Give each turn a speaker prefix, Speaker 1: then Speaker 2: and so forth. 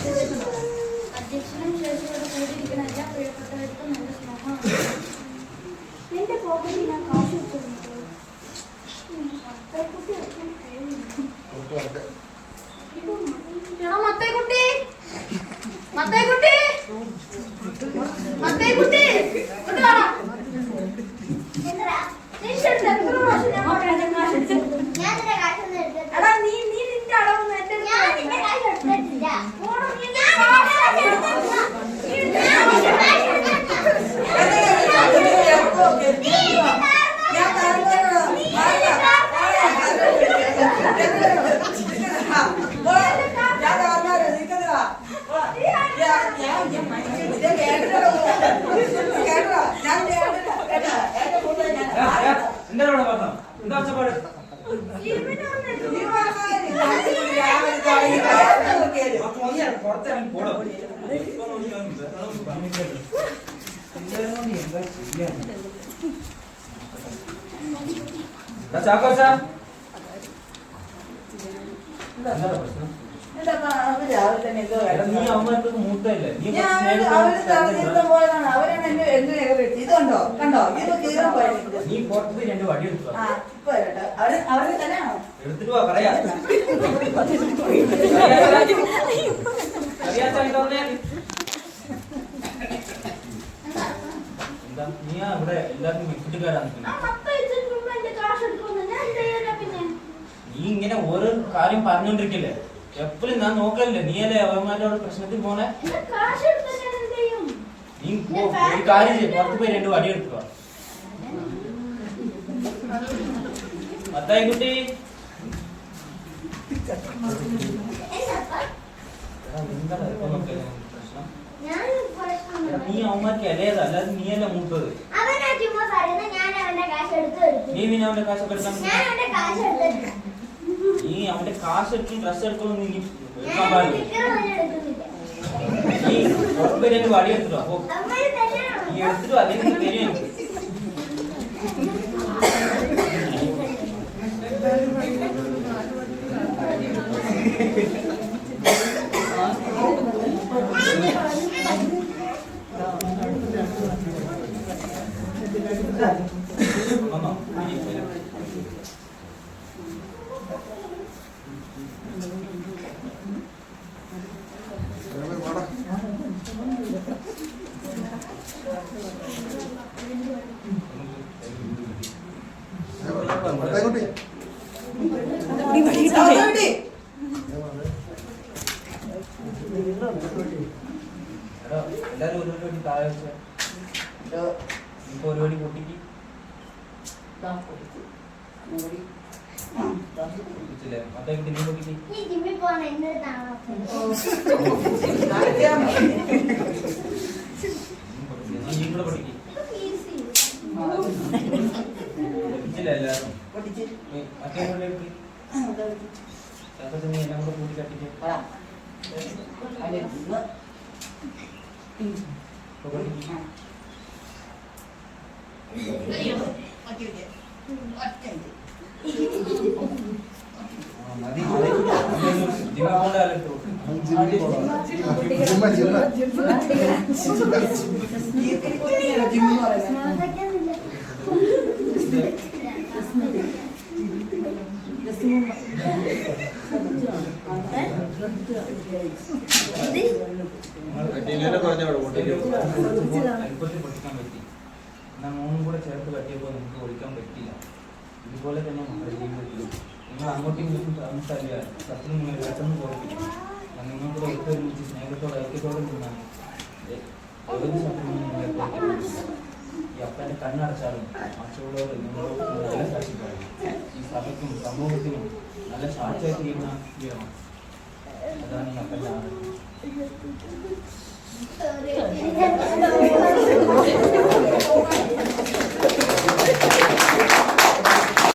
Speaker 1: അധ്യക്ഷനും ശേഷിയോട് കൂടിയിരിക്കുന്ന എല്ലാ പ്രിയപ്പെട്ടവർക്കും എന്റെ സ്നേഹമാണ്. എന്റെ പോക്കറ്റിൽ ഞാൻ കാശ് വെച്ചിരുന്നത്
Speaker 2: ഇതുണ്ടോ കണ്ടോ ഇത് കീറാൻ പോയത്
Speaker 3: നീ പുറത്ത് രണ്ട് വടി എടുത്തു
Speaker 2: അവരെ തന്നെയാണോ
Speaker 3: എടുത്തിട്ട് പോവാ പറയാ എന്താ നീ ഇവിടെ എല്ലാവർക്കും വിട്ടിട്ടുകാരാണ് നീ ഇങ്ങനെ ഓരോ കാര്യം പറഞ്ഞോണ്ടിരിക്കില്ലേ എപ്പോഴും ഞാൻ നോക്കല്ലേ നീയല്ലേ അവന്മാരോട് പ്രശ്നത്തിൽ പോണേ നീ ഒരു കാര്യം ചെയ്യും പുറത്ത് പോയി രണ്ട് വടി എടുക്കുക മത്തായി കുട്ടി നീ അവന്മാർക്ക് ഇലയതാ അല്ലാതെ നീയല്ല മൂത്തത് നീ പിന്നെ അവന്റെ കാശൊക്കെ എടുക്കാൻ നീ അവന്റെ കാശ് എടുക്കും ഡ്രസ് എടുക്കണം നീ എടുക്കാൻ പാടില്ല നീ പുറത്ത് രണ്ട് വടി എടുത്തിട്ടോ അപ്പൊ നീ എടുത്തിട്ടോ അല്ലെങ്കിൽ തരും എല്ലാരും ഒരു വടി താഴെ വെച്ച ഇപ്പൊ ഒരു വടി പൊട്ടിക്ക് മറ്റേ കുട്ടി നീ പൊട്ടിക്ക് നീ കൂടെ പൊട്ടിക്ക് പൊട്ടിച്ചില്ല എല്ലാരും മറ്റേ കൂടെ എടുക്ക് നീ എല്ലാം കൂടെ കൂട്ടി കട്ടിക്ക് മൂന്നും കൂടെ ചേർത്ത് കട്ടിയപ്പോൾ നിങ്ങൾക്ക് ഓടിക്കാൻ പറ്റില്ല. ഇതുപോലെ തന്നെ നമ്മുടെ ജീവിതത്തിലും നിങ്ങൾ അങ്ങോട്ടും ഇങ്ങോട്ടും സംസാരിക്കുക സത്യം നിങ്ങൾ പെട്ടെന്ന് കുറപ്പിക്കും. നിങ്ങൾക്ക് ഒത്തൊരുമിച്ച് സ്നേഹത്തോടെ ഐക്യത്തോടെ നിന്നാണ് ഏത് സത്യവും നിങ്ങളെ ഈ അപ്പൻ്റെ കണ്ണടച്ചാലും മറ്റുള്ളവർ നിങ്ങളോട് നല്ല സാക്ഷി പറയും. ഈ സഭയ്ക്കും സമൂഹത്തിനും നല്ല സാക്ഷിയായി തീരുന്ന വീരണം. അതാണ് ഈ അപ്പൻ്റെ ആഗ്രഹം.